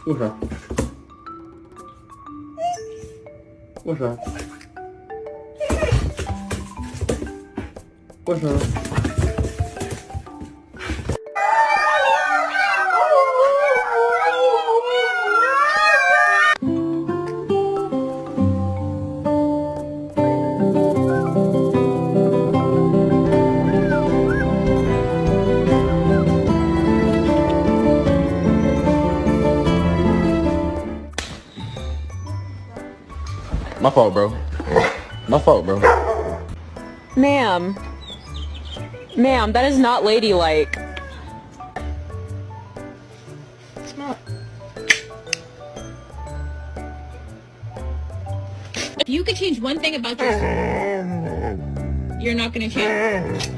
为啥？为啥？为啥？My fault, bro. My fault, bro. Ma'am. Ma'am, that is not ladylike. It's not. If you could change one thing about yourself, you're not gonna change.